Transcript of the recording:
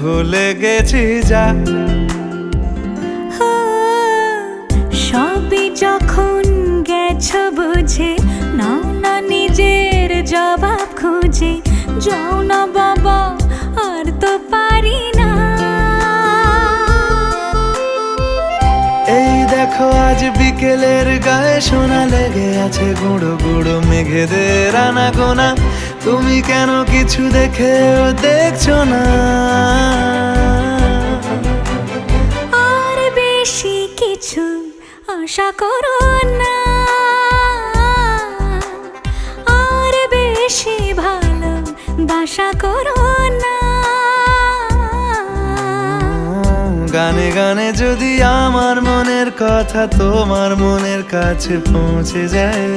ভুলে গেছি যা। সবই যখন গেছো বুঝে, নাও না নিজের জবাব খুঁজে। যাও না বাবা, আর তো পারি না। এই দেখো আজ বিকেলের গায়ে সোনা লেগে আছে গুঁড়ো গুঁড়ো মেঘেদের আনাগোনা। তুমি কেন কিছু দেখেও দেখছো না? আর বেশি কিছু আশা করো না, আর বেশি ভালো বাসা করো না। গানে গানে যদি আমার মনের কথা তোমার মনের কাছে পৌঁছে যায়,